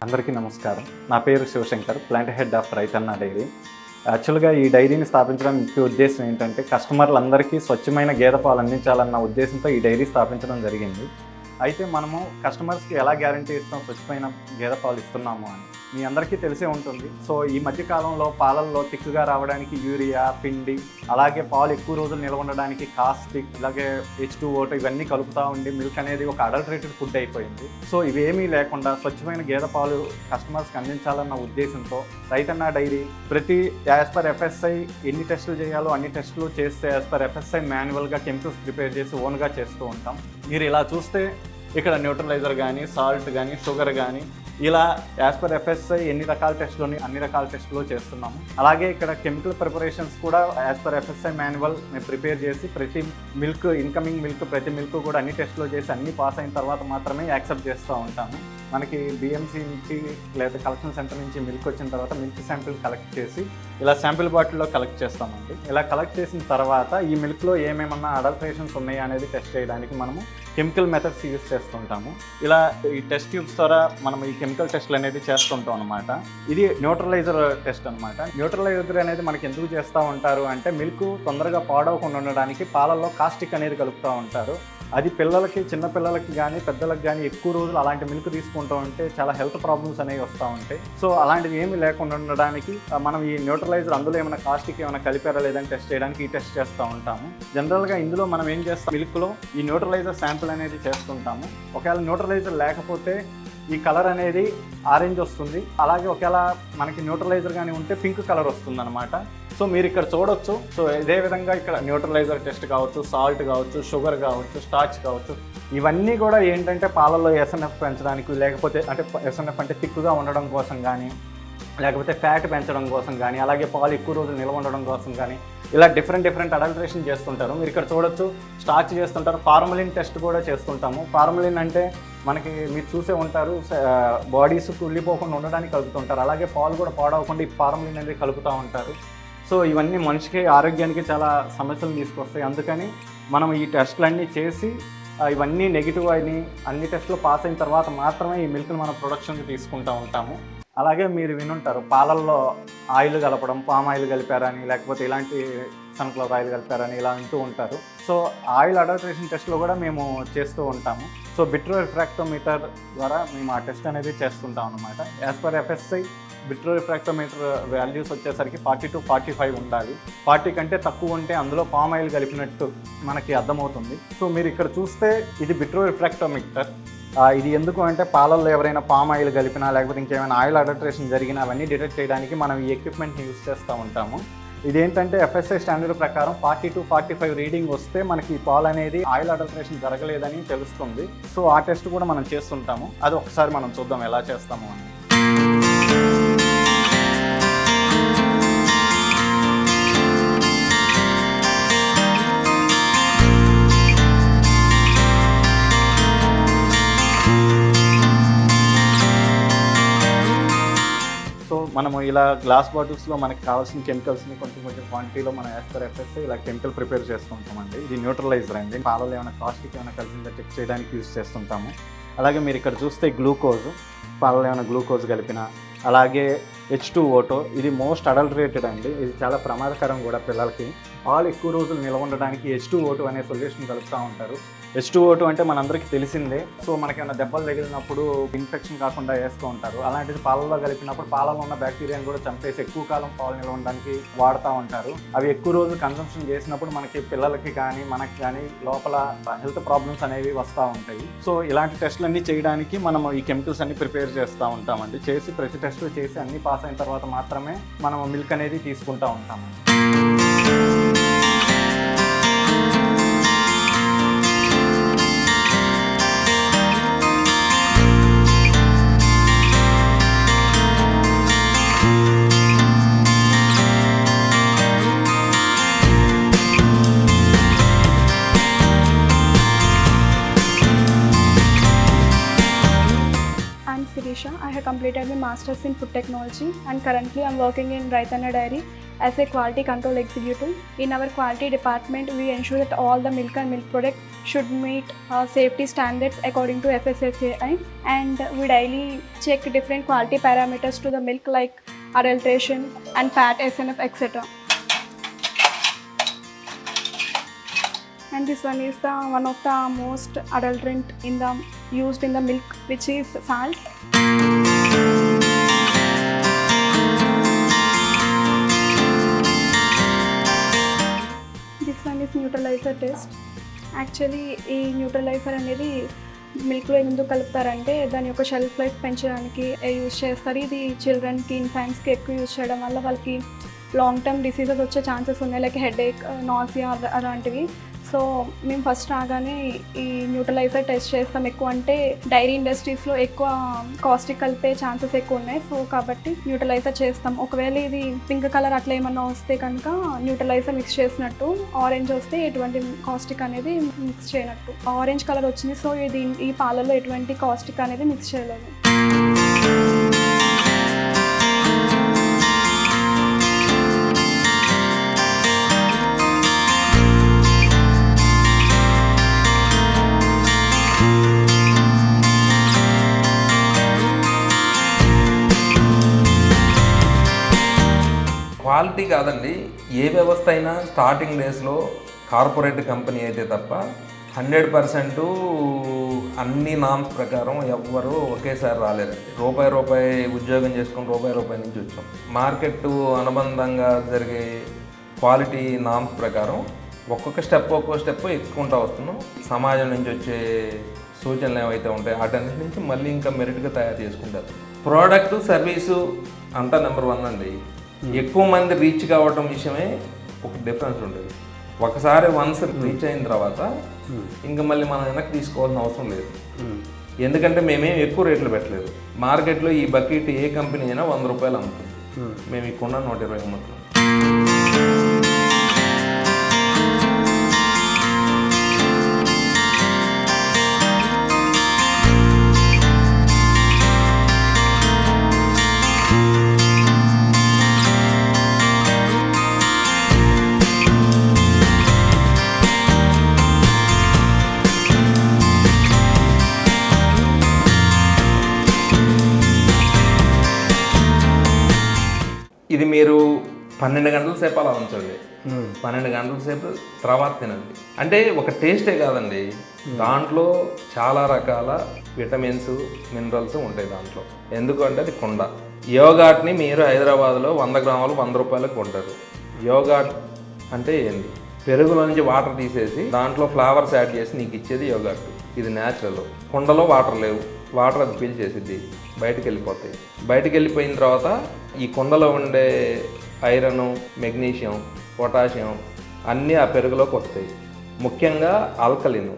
అందరికీ నమస్కారం. నా పేరు శివశంకర్, ప్లాంట్ హెడ్ ఆఫ్ రైతన్న డైరీ. యాక్చువల్గా ఈ డైరీని స్థాపించడం ముఖ్య ఉద్దేశం ఏంటంటే కస్టమర్లందరికీ స్వచ్ఛమైన గేదె పాలు అందించాలన్న ఉద్దేశంతో ఈ డైరీ స్థాపించడం జరిగింది. అయితే మనము కస్టమర్స్కి ఎలా గ్యారంటీ ఇస్తాం స్వచ్ఛమైన గేదె పాలు ఇస్తున్నాము అని మీ అందరికీ తెలిసే ఉంటుంది. సో ఈ మధ్య కాలంలో పాలల్లో తిక్కుగా రావడానికి యూరియా, పిండి, అలాగే పాలు ఎక్కువ రోజులు నిల్వ ఉండడానికి కాస్టిక్, అలాగే H2O ఇవన్నీ కలుపుతూ ఉండి మిల్క్ అనేది ఒక అడల్టరేటెడ్ ఫుడ్ అయిపోయింది. సో ఇవేమీ లేకుండా స్వచ్ఛమైన గేదె పాలు కస్టమర్స్కి అందించాలన్న ఉద్దేశంతో రైతన్న డైరీ ప్రతి యాజ్ పర్ FSI ఎన్ని టెస్టులు చేయాలో అన్ని టెస్టులు చేస్తే యాజ్ పర్ FSI మాన్యువల్గా కెమికల్స్ ప్రిపేర్ చేసి ఓన్గా చేస్తూ ఉంటాం. మీరు ఇలా చూస్తే ఇక్కడ న్యూట్రలైజర్ కానీ, సాల్ట్ కానీ, షుగర్ కానీ ఇలా యాజ్ పర్ FSI ఎన్ని రకాల టెస్టులు అన్ని రకాల టెస్టులు చేస్తున్నాము. అలాగే ఇక్కడ కెమికల్ ప్రిపరేషన్స్ కూడా యాజ్ పర్ FSI మాన్యువల్ మేము ప్రిపేర్ చేసి ప్రతి మిల్క్, ఇన్కమింగ్ మిల్క్, ప్రతి మిల్క్ కూడా అన్ని టెస్టులు చేసి అన్ని పాస్ అయిన తర్వాత మాత్రమే యాక్సెప్ట్ చేస్తూ ఉంటాము. మనకి BMC నుంచి లేదా కలెక్షన్ సెంటర్ నుంచి మిల్క్ వచ్చిన తర్వాత మిల్క్ శాంపిల్ కలెక్ట్ చేసి ఇలా శాంపిల్ బాటిల్లో కలెక్ట్ చేస్తామండి. ఇలా కలెక్ట్ చేసిన తర్వాత ఈ మిల్క్లో ఏమేమన్నా అడల్టరేషన్స్ ఉన్నాయా అనేది టెస్ట్ చేయడానికి మనము కెమికల్ మెథడ్స్ యూజ్ చేస్తుంటాము. ఇలా ఈ టెస్ట్ ట్యూబ్స్ ద్వారా మనం ఈ కెమికల్ టెస్ట్లు అనేది చేస్తుంటాం అనమాట. ఇది న్యూట్రలైజర్ టెస్ట్ అనమాట. న్యూట్రలైజర్ అనేది మనకి ఎందుకు చేస్తూ ఉంటారు అంటే మిల్క్ తొందరగా పాడవకుండా ఉండడానికి పాలల్లో కాస్టిక్ అనేది కలుపుతూ ఉంటారు. అది పిల్లలకి, చిన్న పిల్లలకి కానీ పెద్దలకు కానీ ఎక్కువ రోజులు అలాంటి మిల్క్ తీసుకుంటూ ఉంటే చాలా హెల్త్ ప్రాబ్లమ్స్ అనేవి వస్తూ ఉంటాయి. సో అలాంటివి ఏమీ లేకుండా ఉండడానికి మనం ఈ న్యూట్రలైజర్ అందులో ఏమైనా కాస్టిక్ ఏమైనా కలిపారా లేదని టెస్ట్ చేయడానికి ఈ టెస్ట్ చేస్తూ ఉంటాము. జనరల్గా ఇందులో మనం ఏం చేస్తాం, మిల్క్లో ఈ న్యూట్రలైజర్ శాంపిల్ అనేది చేస్తుంటాము. ఒకవేళ న్యూట్రలైజర్ లేకపోతే ఈ కలర్ అనేది ఆరెంజ్ వస్తుంది. అలాగే ఒకవేళ మనకి న్యూట్రలైజర్ కానీ ఉంటే పింక్ కలర్ వస్తుంది అనమాట. సో మీరు ఇక్కడ చూడొచ్చు. సో ఇదే విధంగా ఇక్కడ న్యూట్రలైజర్ టెస్ట్ కావచ్చు, సాల్ట్ కావచ్చు, షుగర్ కావచ్చు, స్టార్చ్ కావచ్చు, ఇవన్నీ కూడా ఏంటంటే పాలల్లో SNF పెంచడానికి, లేకపోతే అంటే SNF అంటే తిక్కుగా ఉండడం కోసం కానీ, లేకపోతే ఫ్యాట్ పెంచడం కోసం కానీ, అలాగే పాలు ఎక్కువ రోజులు నిల్వ ఉండడం కోసం కానీ ఇలా డిఫరెంట్ అడల్టరేషన్ చేస్తుంటారు. మీరు ఇక్కడ చూడొచ్చు, స్టార్చ్ చేస్తుంటారు. ఫార్మలిన్ టెస్ట్ కూడా చేస్తుంటాము. ఫార్మలిన్ అంటే మనకి మీరు చూసే ఉంటారు, బాడీస్ కుళ్ళిపోకుండా ఉండడానికి కలుపుతుంటారు. అలాగే పాలు కూడా పాడవకుండా ఈ ఫార్మలిన్ అనేది కలుపుతూ ఉంటారు. సో ఇవన్నీ మనిషికి ఆరోగ్యానికి చాలా సమస్యలు తీసుకొస్తాయి. అందుకని మనం ఈ టెస్టులన్నీ చేసి ఇవన్నీ నెగిటివ్ అయిన అన్ని టెస్టులు పాస్ అయిన తర్వాత మాత్రమే ఈ మిల్క్ని మనం ప్రొడక్షన్కి తీసుకుంటూ ఉంటాము. అలాగే మీరు వినుంటారు, పాలల్లో ఆయిల్ కలపడం, పామ్ ఆయిల్ కలిపారని, లేకపోతే ఇలాంటి సన్ఫ్లవర్ ఆయిల్ కలిపారని ఇలా అంటూ ఉంటారు. సో ఆయిల్ అడల్టరేషన్ టెస్ట్లో కూడా మేము చేస్తూ ఉంటాము. సో విట్రో రిఫ్రాక్టోమీటర్ ద్వారా మేము ఆ టెస్ట్ అనేది చేస్తుంటాం అనమాట. As per FSI vitro refractometer values వచ్చేసరికి 40 to 45 ఉండాలి. 40 కంటే తక్కువ ఉంటే అందులో పామ్ ఆయిల్ కలిపినట్టు మనకి అర్థమవుతుంది. సో మీరు ఇక్కడ చూస్తే ఇది విట్రో రిఫ్రాక్టోమీటర్. ఇది ఎందుకు అంటే పాలల్లో ఎవరైనా పామ్ ఆయిల్ కలిపినా, లేకపోతే ఇంకేమైనా ఆయిల్ అడల్టరేషన్ జరిగినా అవన్నీ డిటెక్ట్ చేయడానికి మనం ఈ ఎక్విప్మెంట్ని యూజ్ చేస్తూ ఉంటాము. ఇదేంటంటే FSI స్టాండర్డ్ ప్రకారం 40 to 45 రీడింగ్ వస్తే మనకి ఈ పాలు అనేది ఆయిల్ అడల్టరేషన్ జరగలేదని తెలుస్తుంది. సో ఆ టెస్ట్ కూడా మనం చేస్తుంటాము. అది ఒకసారి మనం చూద్దాం ఎలా చేస్తాము అని. మనము ఇలా గ్లాస్ బాటిల్స్లో మనకి కావాల్సిన కెమికల్స్ని కొంచెం క్వాంటిటీలో మనం యాజ్ పర్ FSI ఇలా కెమికల్ ప్రిపేర్ చేస్తుంటామండి. ఇది న్యూట్రలైజర్ అండి. పాలలో ఏమైనా కాస్టిక్ ఏమైనా కలిసిందో చెక్ చేయడానికి యూజ్ చేస్తుంటాము. అలాగే మీరు ఇక్కడ చూస్తే గ్లూకోజ్, పాలలో ఏమైనా గ్లూకోజ్ కలిపిన, అలాగే H2O ఇది మోస్ట్ అడల్టరేటెడ్ అండి. ఇది చాలా ప్రమాదకరం కూడా పిల్లలకి. పాలు ఎక్కువ రోజులు నిల్వ ఉండడానికి H2O అనే సొల్యూషన్ కలుపుతూ ఉంటారు. H2O అంటే మనందరికీ తెలిసిందే. సో మనకేమైనా దెబ్బలు తగిలినప్పుడు ఇన్ఫెక్షన్ కాకుండా వేస్తూ ఉంటారు. అలాంటిది పాలలో కలిపినప్పుడు పాలలో ఉన్న బ్యాక్టీరియాని కూడా చంపేసి ఎక్కువ కాలం పాలు నిల్వ ఉండడానికి వాడుతూ ఉంటారు. అవి ఎక్కువ రోజులు కన్సంప్షన్ చేసినప్పుడు మనకి పిల్లలకి కానీ మనకి కానీ లోపల హెల్త్ ప్రాబ్లమ్స్ అనేవి వస్తూ ఉంటాయి. సో ఇలాంటి టెస్టులన్నీ చేయడానికి మనం ఈ కెమికల్స్ అన్ని ప్రిపేర్ చేస్తూ ఉంటామండి. చేసి ప్రతి టెస్టులు చేసి అన్ని పాస్ అయిన తర్వాత మాత్రమే మనం మిల్క్ అనేది తీసుకుంటూ ఉంటాము. I'm Sirisha. I have completed my Masters in Food Technology and currently I'm working in Raitana Dairy as a Quality Control Executive. In our quality department, we ensure that all the milk and milk products should meet safety standards according to FSSAI, and we daily check different quality parameters to the milk like adulteration and fat, SNF, etc. And this one is the one of the most adulterant used in the milk, which is salt. This one is neutralizer test. Actually ఈ neutraliser అనేది మిల్క్లో ఎందుకు కలుపుతారంటే దాని యొక్క shelf life పెంచడానికి use చేస్తారు. ఇది చిల్డ్రన్కి, ఇన్ఫాంట్స్కి ఎక్కువ use చేయడం వల్ల వాళ్ళకి లాంగ్ టర్మ్ డిసీజెస్ వచ్చే ఛాన్సెస్ ఉన్నాయి, లైక్ హెడేక్, నాసియా అలాంటివి. సో మేము ఫస్ట్ రాగానే ఈ న్యూట్రలైజర్ టెస్ట్ చేస్తాం. ఎక్కువ అంటే డైరీ ఇండస్ట్రీస్లో ఎక్కువ కాస్టిక్ కలిపే ఛాన్సెస్ ఎక్కువ ఉన్నాయి. సో కాబట్టి న్యూట్రలైజర్ చేస్తాం. ఒకవేళ ఇది పింక్ కలర్ అట్లా ఏమన్నా వస్తే కనుక న్యూట్రలైజర్ మిక్స్ చేసినట్టు, ఆరెంజ్ వస్తే ఎటువంటి కాస్టిక్ అనేది మిక్స్ చేయనట్టు. ఆరెంజ్ కలర్ వచ్చింది, సో ఈ పాలలో ఎటువంటి కాస్టిక్ అనేది మిక్స్ చేయలేదు. క్వాలిటీ కాదండి, ఏ వ్యవస్థ అయినా స్టార్టింగ్ డేస్లో కార్పొరేట్ కంపెనీ అయితే తప్ప 100% అన్ని నామ్స్ ప్రకారం ఎవ్వరూ ఒకేసారి రాలేదండి. రూపాయి ఉద్యోగం చేసుకొని రూపాయి నుంచి వచ్చాం. మార్కెట్ అనుబంధంగా జరిగే క్వాలిటీ నామ్స్ ప్రకారం ఒక్కొక్క స్టెప్ ఎక్కుకుంటూ వస్తున్నాం. సమాజం నుంచి వచ్చే సూచనలు ఏవైతే ఉంటాయో వాటన్నిటి నుంచి మళ్ళీ ఇంకా మెరిట్గా తయారు చేసుకుంటారు. ప్రోడక్ట్, సర్వీసు అంతా నెంబర్ 1 అండి. ఎక్కువ మంది రీచ్ కావడం విషయమే ఒక డిఫరెన్స్ ఉండేది. ఒకసారి వన్స్ రీచ్ అయిన తర్వాత ఇంకా మళ్ళీ మనం వెనక్కి తీసుకోవాల్సిన అవసరం లేదు. ఎందుకంటే మేమేం ఎక్కువ రేట్లు పెట్టలేదు. మార్కెట్లో ఈ బకెట్ ఏ కంపెనీ అయినా 100 రూపాయలు అమ్ముతుంది. మేము ఇక్కడ 120 అమ్ముతున్నాం. ఇది మీరు 12 గంటల సేపు అలా ఉంచండి. 12 గంటల సేపు తర్వాత తినండి. అంటే ఒక టేస్టే కాదండి, దాంట్లో చాలా రకాల విటమిన్స్, మినరల్స్ ఉంటాయి దాంట్లో. ఎందుకంటే అది కుండ. యోగాట్ని మీరు హైదరాబాద్లో 100 గ్రాములు 100 రూపాయలకు కొంటారు. యోగాట్ అంటే ఏంటి? పెరుగులో నుంచి వాటర్ తీసేసి దాంట్లో ఫ్లేవర్స్ యాడ్ చేసి నీకు ఇచ్చేది యోగాట్. ఇది న్యాచురల్. కుండలో వాటర్ లేవు, వాటర్ అది పీల్ చేసిద్ది, బయటకు వెళ్ళిపోతాయి. బయటకు వెళ్ళిపోయిన తర్వాత ఈ కుండలో ఉండే ఐరన్, మెగ్నీషియం, పొటాషియం అన్నీ ఆ పెరుగులోకి వస్తాయి. ముఖ్యంగా ఆల్కలిన్.